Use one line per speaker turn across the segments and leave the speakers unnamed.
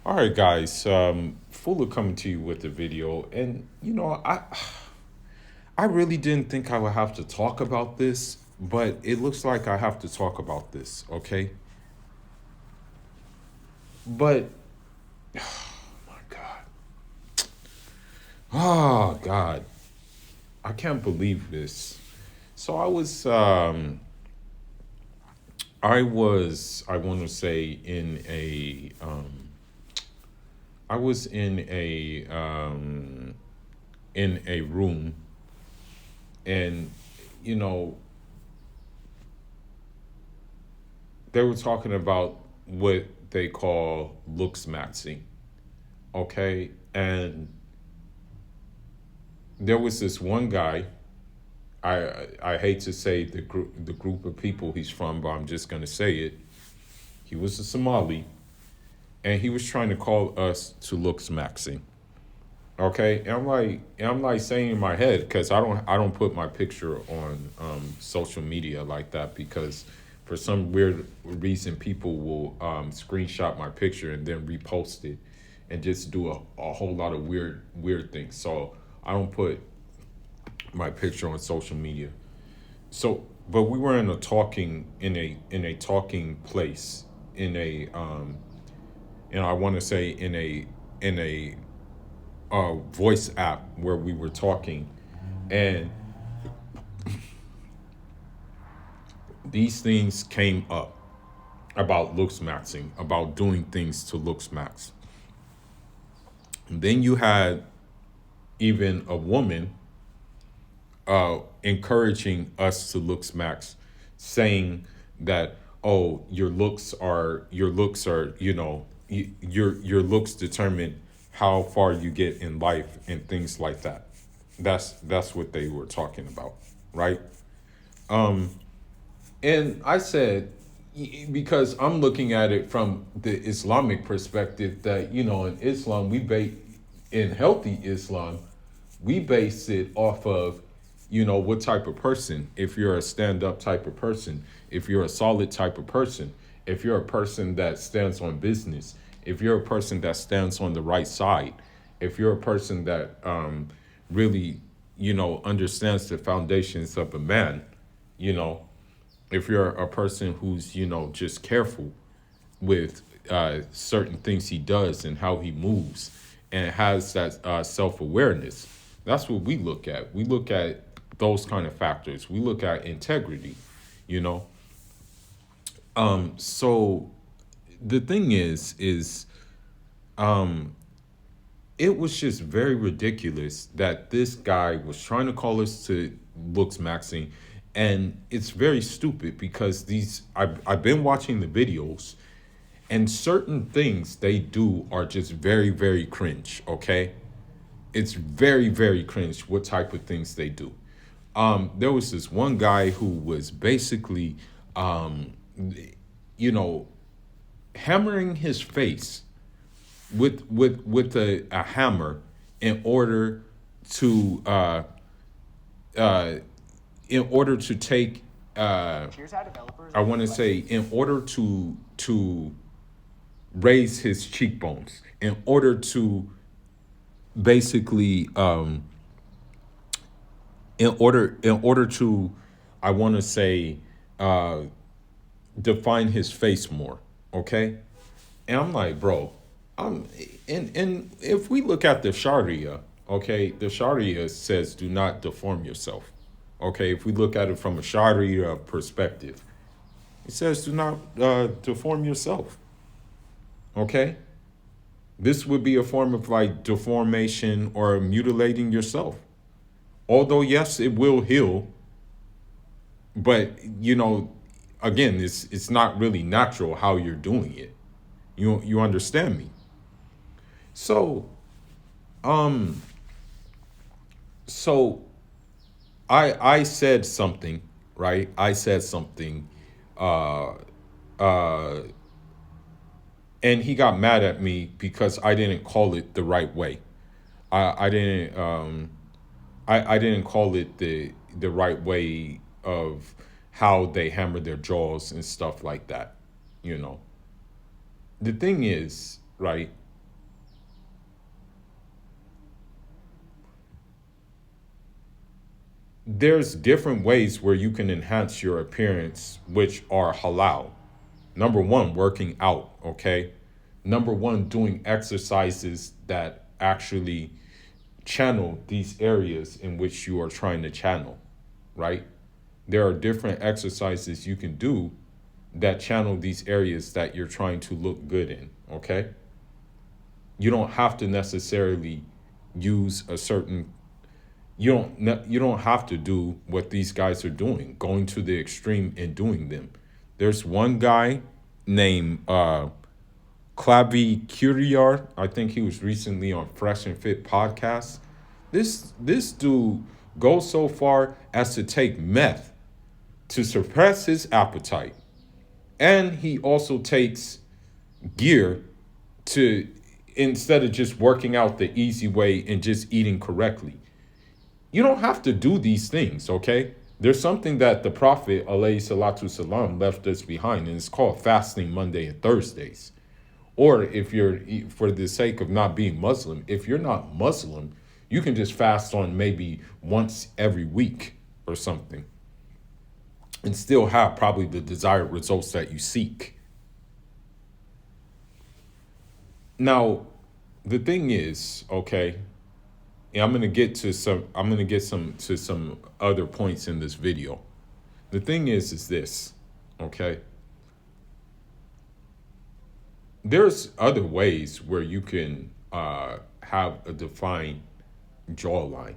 All right, guys. Fuller coming to you with the video, and I really didn't think I would have to talk about this, but it looks like I have to talk about this. Okay, but my God, oh God, I can't believe this. So I want to say I was in a room, and you know they were talking about what they call looksmaxing, okay? And there was this one guy. I hate to say the group of people he's from, but I'm just gonna say it. He was a Somali, and he was trying to call us to looksmaxing. Okay, and I'm like saying in my head because I don't put my picture on social media like that because for some weird reason people will screenshot my picture and then repost it and just do a whole lot of weird things. So I don't put my picture on social media. So, but we were in a talking place in a I want to say in a voice app where we were talking, and these things came up about looks maxing, about doing things to looks max. And then you had even a woman encouraging us to looks max, saying that your looks are your looks determine how far you get in life and things like that. That's what they were talking about, right? And I said, because I'm looking at it from the Islamic perspective, that in Islam in healthy Islam, we base it off of what type of person. If you're a stand-up type of person, if you're a solid type of person, if you're a person that stands on business, if you're a person that stands on the right side, if you're a person that really understands the foundations of a man, you know if you're a person who's just careful with certain things he does and how he moves and has that self-awareness. That's what we look at. We look at those kind of factors. We look at integrity, you know. So the thing is it was just very ridiculous that this guy was trying to call us to looks maxing, and it's very stupid because I've been watching the videos, and certain things they do are just very cringe. Okay, it's very cringe what type of things they do. There was this one guy who was basically you know hammering his face with a hammer in order to uh, take I want to say in order to raise his cheekbones, in order to basically in order to I want to say uh, define his face more. Okay, and I'm like, bro, I'm and if we look at the Sharia, okay, the Sharia says do not deform yourself. Okay, if we look at it from a Sharia perspective, it says do not deform yourself. Okay, this would be a form of like deformation or mutilating yourself. Although yes, it will heal, but again, it's not really natural how you're doing it. You understand me? So um so I said something, right? I said something, uh uh and he got mad at me because I didn't call it the right way. I didn't call it the right way of how they hammer their jaws and stuff like that. You know. The thing is, right? there's different ways where you can enhance your appearance, which are halal. Number one, working out, okay? Number one, doing exercises that actually channel these areas in which you are trying to channel, right? There are different exercises you can do that channel these areas that you're trying to look good in, okay? You don't have to necessarily use a certain you don't have to do what these guys are doing, going to the extreme and doing them. There's one guy named Clavi Curiar. I think he was recently on Fresh and Fit podcast. This dude goes so far as to take meth to suppress his appetite, and he also takes gear to, instead of just working out the easy way and just eating correctly. You don't have to do these things, okay? There's something that the Prophet, alayhi salatu salam, left us behind, and it's called fasting Monday and Thursdays. Or if you're, for the sake of not being Muslim, if you're not Muslim, you can just fast on maybe once every week or something and still have probably the desired results that you seek. Now, the thing is, okay, and I'm gonna get some to some other points in this video. The thing is this, okay? There's other ways where you can have a defined jawline.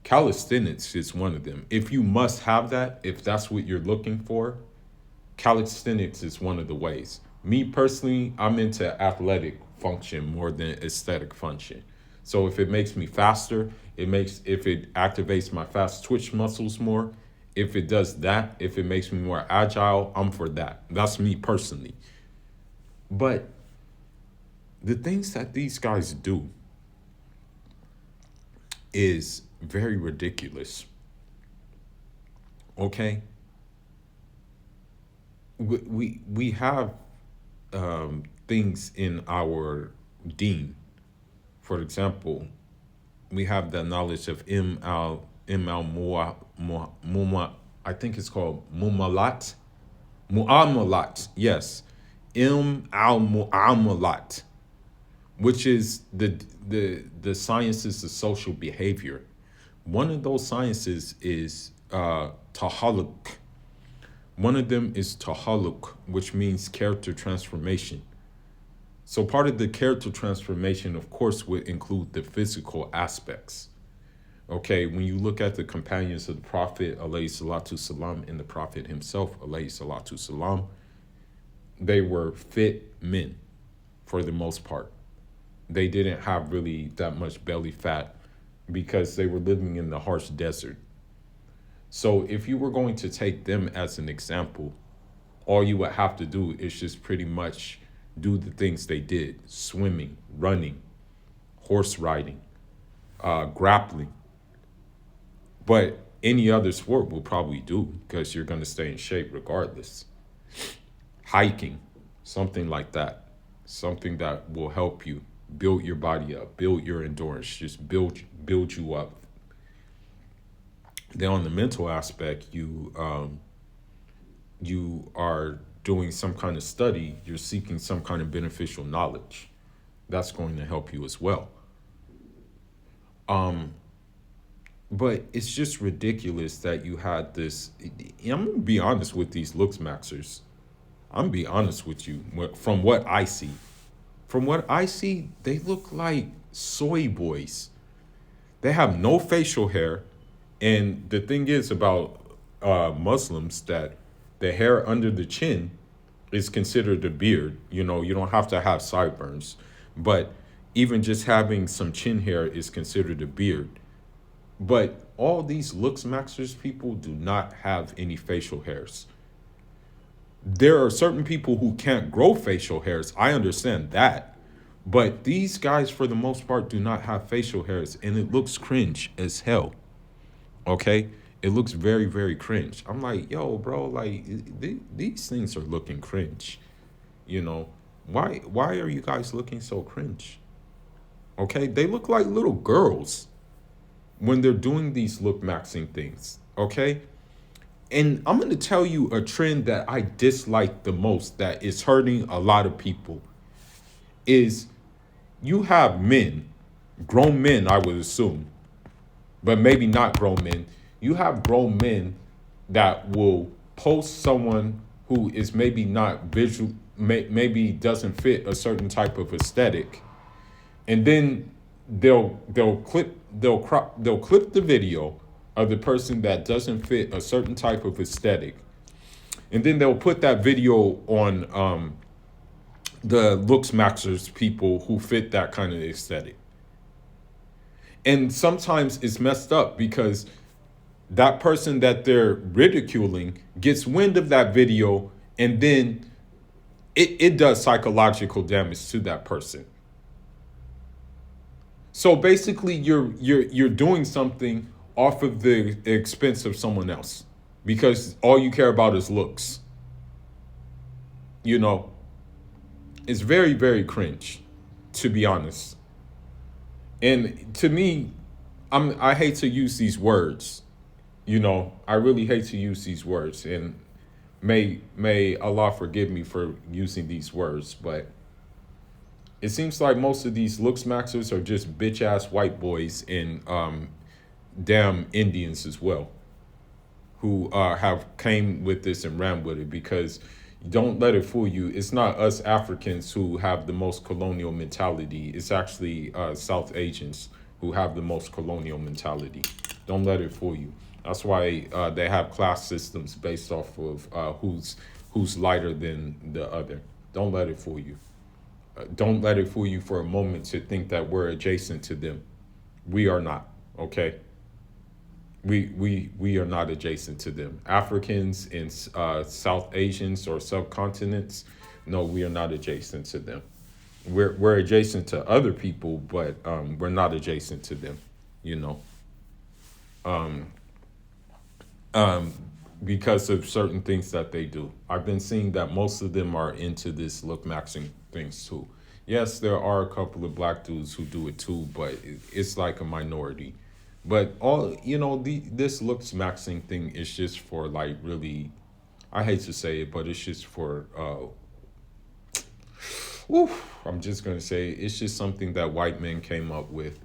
Calisthenics is one of them. If you must have that, if that's what you're looking for, calisthenics is one of the ways. Me personally, I'm into athletic function more than aesthetic function. So if it makes me faster, if it activates my fast twitch muscles more, if it does that, if it makes me more agile, I'm for that. That's me personally. But the things that these guys do is very ridiculous. Okay? We have things in our deen. For example, we have the knowledge of I think it's called mu'amalat, yes, mu'amalat, which is the sciences of social behavior. One of those sciences is tahalluk. One of them is tahalluk, which means character transformation. So part of the character transformation, of course, would include the physical aspects. Okay, when you look at the companions of the Prophet, alayhi salatu salam, and the Prophet himself, alayhi salatu salam, they were fit men for the most part. They didn't have really that much belly fat because they were living in the harsh desert. So if you were going to take them as an example, all you would have to do is just pretty much do the things they did: swimming, running, horse riding, grappling. But any other sport will probably do because you're going to stay in shape regardless. Hiking, something like that. Something that will help you build your body up, build your endurance, just build you up. Then on the mental aspect, you are doing some kind of study, you're seeking some kind of beneficial knowledge. That's going to help you as well. But it's just ridiculous that you had this. I'm going to be honest with these looksmaxxers. I'm going to be honest with you. From what I see, they look like soy boys. They have no facial hair. And the thing is about Muslims that the hair under the chin is considered a beard. You know, you don't have to have sideburns. But even just having some chin hair is considered a beard. But all these looksmaxxers people do not have any facial hairs. There are certain people who can't grow facial hairs. I understand that. But these guys, for the most part, do not have facial hairs. And it looks cringe as hell. Okay? It looks very, very cringe. I'm like, yo, bro, like, these things are looking cringe. You know? Why are you guys looking so cringe? Okay? They look like little girls. when they're doing these look maxing things, okay? And I'm going to tell you a trend that I dislike the most that is hurting a lot of people is you have men, grown men, I would assume, but maybe not grown men. You have grown men that will post someone who is maybe not visual, maybe doesn't fit a certain type of aesthetic, and then they'll clip the video of the person that doesn't fit a certain type of aesthetic, and then they'll put that video on the looksmaxxers people who fit that kind of aesthetic. And sometimes it's messed up because that person that they're ridiculing gets wind of that video, and then it does psychological damage to that person. So basically you're doing something off of the expense of someone else because all you care about is looks. You know, it's very, very cringe, to be honest. And to me, I hate to use these words. You know, I really hate to use these words, and may Allah forgive me for using these words, but it seems like most of these looks maxers are just bitch ass white boys and damn Indians as well, who have came with this and ran with it, because don't let it fool you. It's not us Africans who have the most colonial mentality. It's actually South Asians who have the most colonial mentality. Don't let it fool you. That's why they have class systems based off of who's lighter than the other. Don't let it fool you. Don't let it fool you for a moment to think that we're adjacent to them. We are not, okay? We are not adjacent to them. Africans and South Asians or subcontinents, no, we are not adjacent to them. We're adjacent to other people, but we're not adjacent to them, you know. Because of certain things that they do. I've been seeing that most of them are into this look maxing things too. Yes, there are a couple of black dudes who do it too, but it's like a minority. But all this looks maxing thing is just for like really, I hate to say it, but it's just for I'm just gonna say it's just something that white men came up with.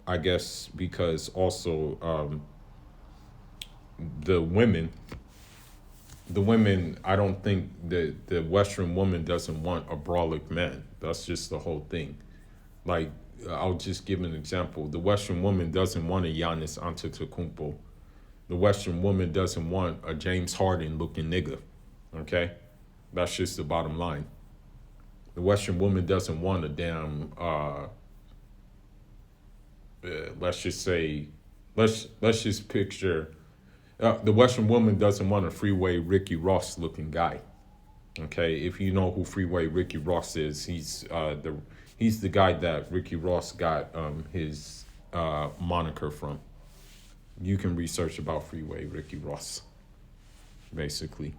I guess because also the women, I don't think the Western woman doesn't want a brolic man. That's just the whole thing. Like, I'll just give an example. The Western woman doesn't want a Giannis Antetokounmpo. The Western woman doesn't want a James Harden looking nigga. Okay, that's just the bottom line. The Western woman doesn't want a damn. Let's just say, let's just picture. The Western woman doesn't want a Freeway Ricky Ross looking guy. Okay, if you know who Freeway Ricky Ross is, he's the guy that Ricky Ross got his moniker from. You can research about Freeway Ricky Ross. Basically,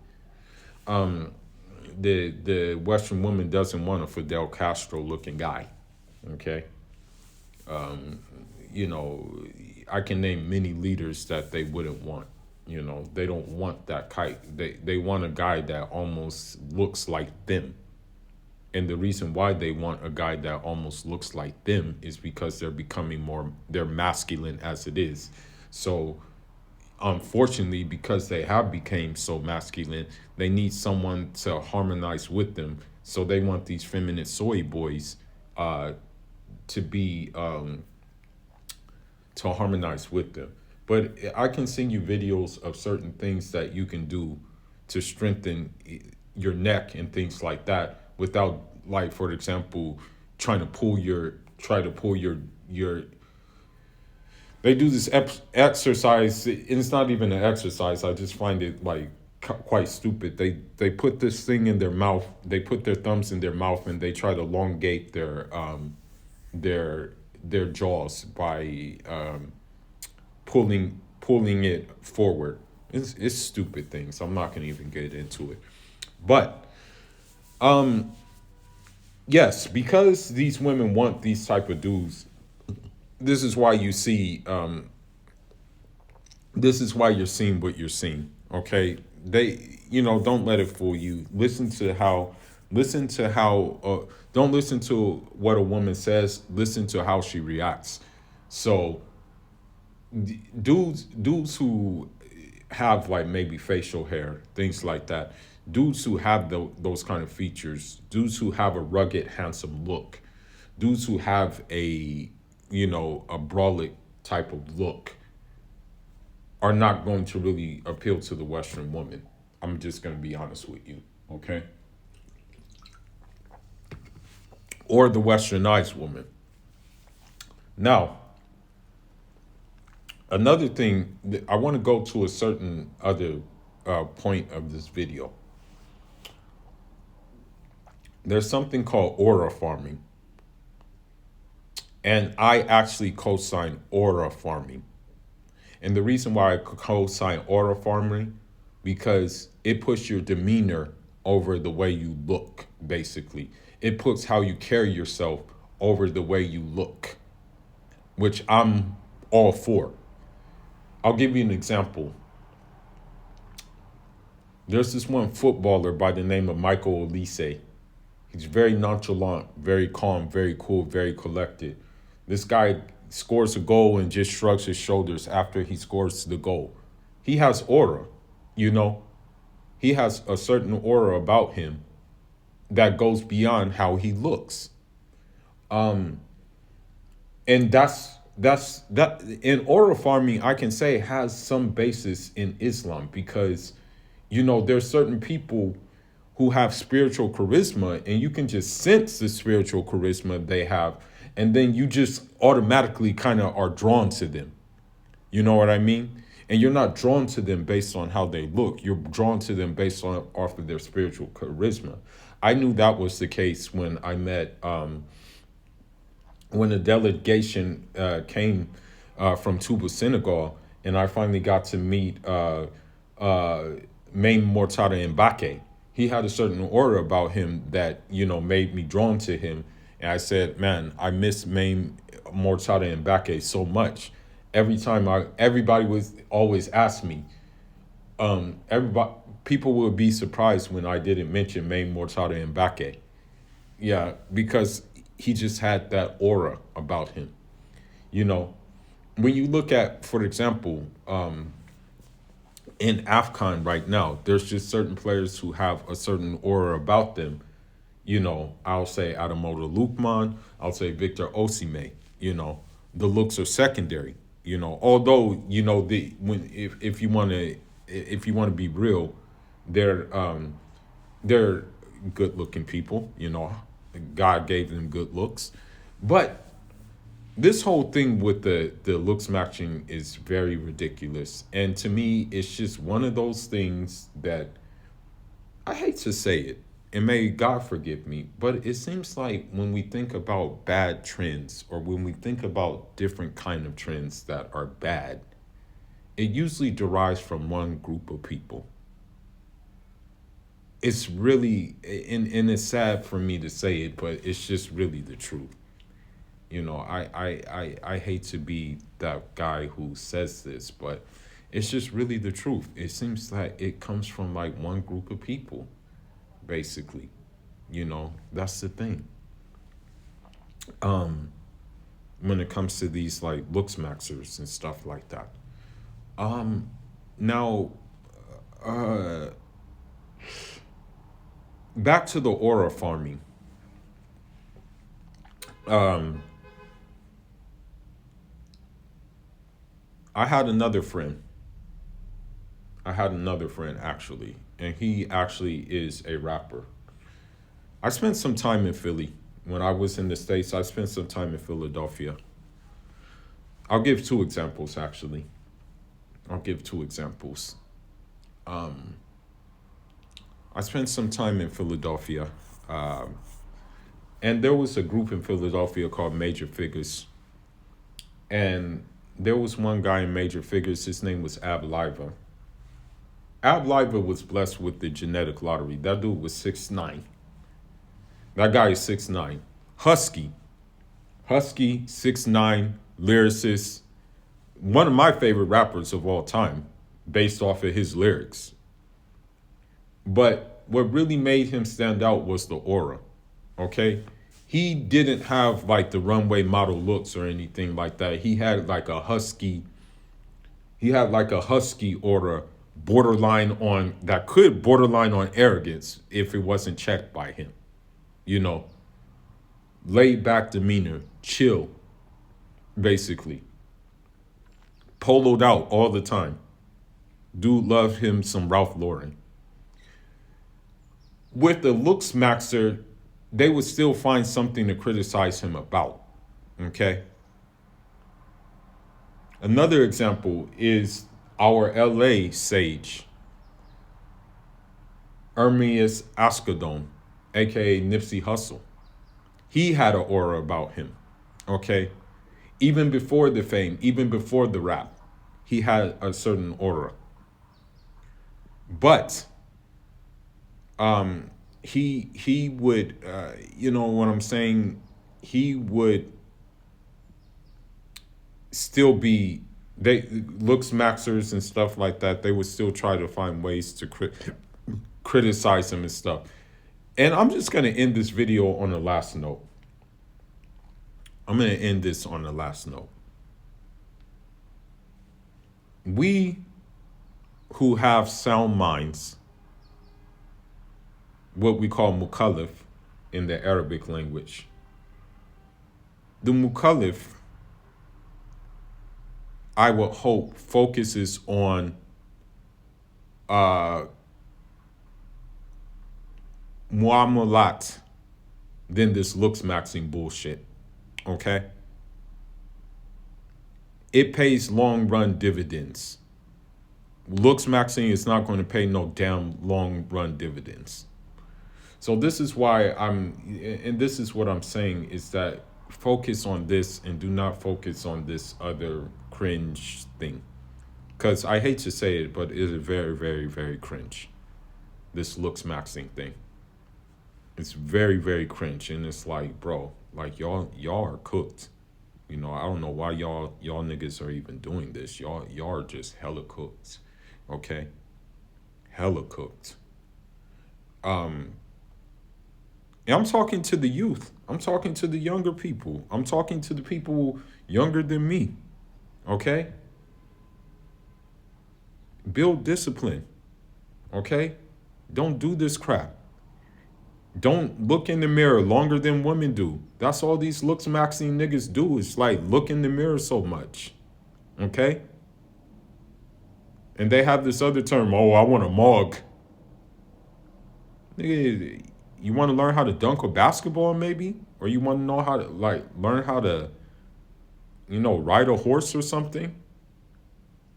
the Western woman doesn't want a Fidel Castro looking guy. Okay, I can name many leaders that they wouldn't want. They don't want that kite. They want a guy that almost looks like them. And the reason why they want a guy that almost looks like them is because they're masculine as it is. So unfortunately, because they have become so masculine, they need someone to harmonize with them. So they want these feminine soy boys to be to harmonize with them. But I can send you videos of certain things that you can do to strengthen your neck and things like that without, like, for example, try to pull your they do this exercise, and it's not even an exercise. I just find it like quite stupid. They put this thing in their mouth. They put their thumbs in their mouth and they try to elongate their jaws by pulling it forward. It's stupid things. I'm not gonna even get into it. But yes, because these women want these type of dudes this is why you see this is why you're seeing what you're seeing. Okay, they, don't let it fool you. Listen to how don't listen to what a woman says, listen to how she reacts. So dudes who have like maybe facial hair, things like that, dudes who have those kind of features, dudes who have a rugged handsome look, dudes who have a brolic type of look, are not going to really appeal to the Western woman. I'm just going to be honest with you, okay? Or the westernized woman. Now, another thing, I want to go to a certain other point of this video. There's something called aura farming. And I actually co-sign aura farming. And the reason why I co-sign aura farming, because it puts your demeanor over the way you look, basically. It puts how you carry yourself over the way you look, which I'm all for. I'll give you an example. There's this one footballer by the name of Michael Olise. He's very nonchalant, very calm, very cool, very collected. This guy scores a goal and just shrugs his shoulders after he scores the goal. He has aura, you know. He has a certain aura about him that goes beyond how he looks. And that in aura farming, I can say has some basis in Islam, because there's certain people who have spiritual charisma, and you can just sense the spiritual charisma they have, and then you just automatically kind of are drawn to them. You know what I mean? And you're not drawn to them based on how they look. You're drawn to them based on off of their spiritual charisma. I knew that was the case when I met when a delegation came from Tuba, Senegal, and I finally got to meet Maim Mortada Mbake. He had a certain aura about him that, made me drawn to him. And I said, man, I miss Maim Mortada Mbake so much. Everybody was always ask me, people would be surprised when I didn't mention Maim Mortada Mbake. Yeah, because he just had that aura about him. When you look at, for example, in AFCON right now, there's just certain players who have a certain aura about them. I'll say Ademola Lookman, I'll say Victor Osimhen. The looks are secondary. Although if you want to be real, they're good looking people. God gave them good looks, but this whole thing with the looks matching is very ridiculous. And to me, it's just one of those things that I hate to say it, and may God forgive me, but it seems like when we think about bad trends, or when we think about different kind of trends that are bad, it usually derives from one group of people. It's really, and it's sad for me to say it, but it's just really the truth. I hate to be that guy who says this, but it's just really the truth. It seems like it comes from like one group of people, basically. That's the thing. When it comes to these like looksmaxxers and stuff like that. Now, back to the aura farming. I had another friend. Actually, and he actually is a rapper. I spent some time in Philly. When I was in the States, I spent some time in Philadelphia. I'll give two examples, actually. I spent some time in Philadelphia, and there was a group in Philadelphia called Major Figures. And there was one guy in Major Figures, his name was Ab Liva. Ab Liva was blessed with the genetic lottery. That dude was 6'9". That guy is 6'9". Husky, 6'9", lyricist, one of my favorite rappers of all time, based off of his lyrics. But what really made him stand out was the aura. Okay? He didn't have like the runway model looks or anything like that. He had like a husky aura, borderline on arrogance if it wasn't checked by him. You know, laid back demeanor, chill, basically. Poloed out all the time. Dude loved him some Ralph Lauren. With the looksmaxxer, they would still find something to criticize him about. Okay? Another example is our LA sage, Ermias Ascadon, aka Nipsey Hussle. He had an aura about him. Okay? Even before the fame, even before the rap, he had a certain aura. But he would, you know what I'm saying? He would still be, looksmaxxers and stuff like that, they would still try to find ways to criticize him and stuff. And I'm just going to end this video on the last note. We who have sound minds, what we call mukallaf in the Arabic language. The mukallaf, I would hope, focuses on muamalat than this looksmaxxing bullshit. Okay? It pays long run dividends. Looksmaxxing is not going to pay no damn long run dividends. So this is why this is what I'm saying, is that focus on this and do not focus on this other cringe thing. Because I hate to say it, but it is very, very, very cringe. This looksmaxxing thing. It's very, very cringe. And it's like, bro, like y'all are cooked. You know, I don't know why y'all niggas are even doing this. Y'all are just hella cooked. Okay? Hella cooked. And I'm talking to the youth. I'm talking to the younger people. I'm talking to the people younger than me. Okay? Build discipline. Okay? Don't do this crap. Don't look in the mirror longer than women do. That's all these looksmaxxing niggas do, is like look in the mirror so much. Okay? And they have this other term, oh, I want a mug. Nigga, you want to learn how to dunk a basketball maybe? Or you want to know how to learn how to, ride a horse or something?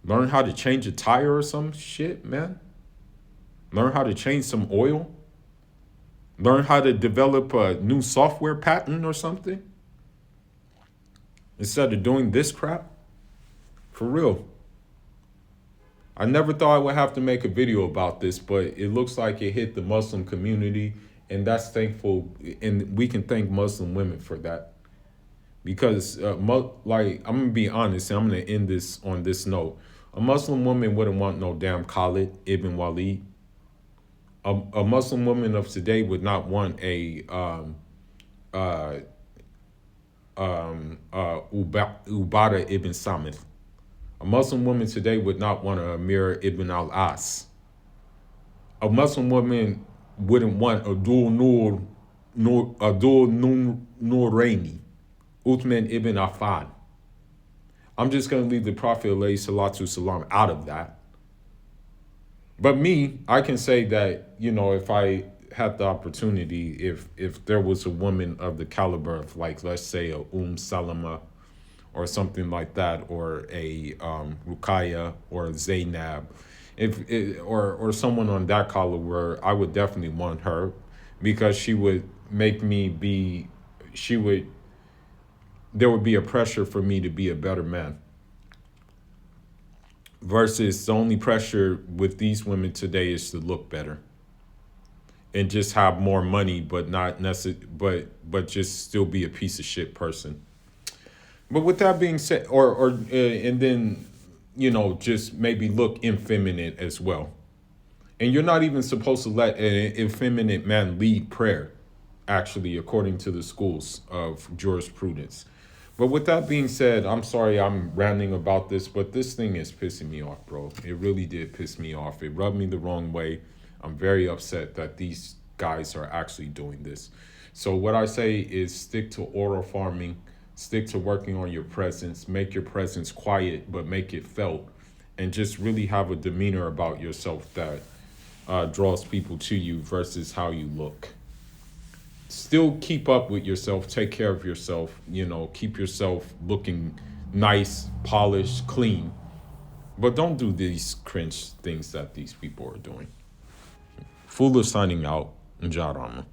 Learn how to change a tire or some shit, man? Learn how to change some oil? Learn how to develop a new software patent or something? Instead of doing this crap? For real. I never thought I would have to make a video about this, but it looks like it hit the Muslim community, and that's thankful, and we can thank Muslim women for that. Because, I'm going to be honest, and I'm going to end this on this note. A Muslim woman wouldn't want no damn Khalid ibn Walid. A Muslim woman of today would not want a Ubadah ibn Samit. A Muslim woman today would not want a Amir ibn al-As. A Muslim woman wouldn't want Abdul Nuraini, Uthman ibn Affan. I'm just going to leave the Prophet alayhi salatu salam out of that. But me, I can say that, if I had the opportunity, if there was a woman of the caliber of, like, let's say a Salama or something like that, or a Ruqayya or a Zainab, or someone on that caliber, I would definitely want her, because she would make me be, there would be a pressure for me to be a better man. Versus the only pressure with these women today is to look better and just have more money, but not necessarily, but just still be a piece of shit person. But with that being said, and then, just maybe look effeminate as well. And you're not even supposed to let an effeminate man lead prayer, actually, according to the schools of jurisprudence. But with that being said, I'm sorry I'm ranting about this, but this thing is pissing me off, bro. It really did piss me off. It rubbed me the wrong way. I'm very upset that these guys are actually doing this. So what I say is stick to oral farming, stick to working on your presence, make your presence quiet, but make it felt, and just really have a demeanor about yourself that draws people to you versus how you look. Still keep up with yourself, take care of yourself, keep yourself looking nice, polished, clean. But don't do these cringe things that these people are doing. Fuller signing out. Njarama.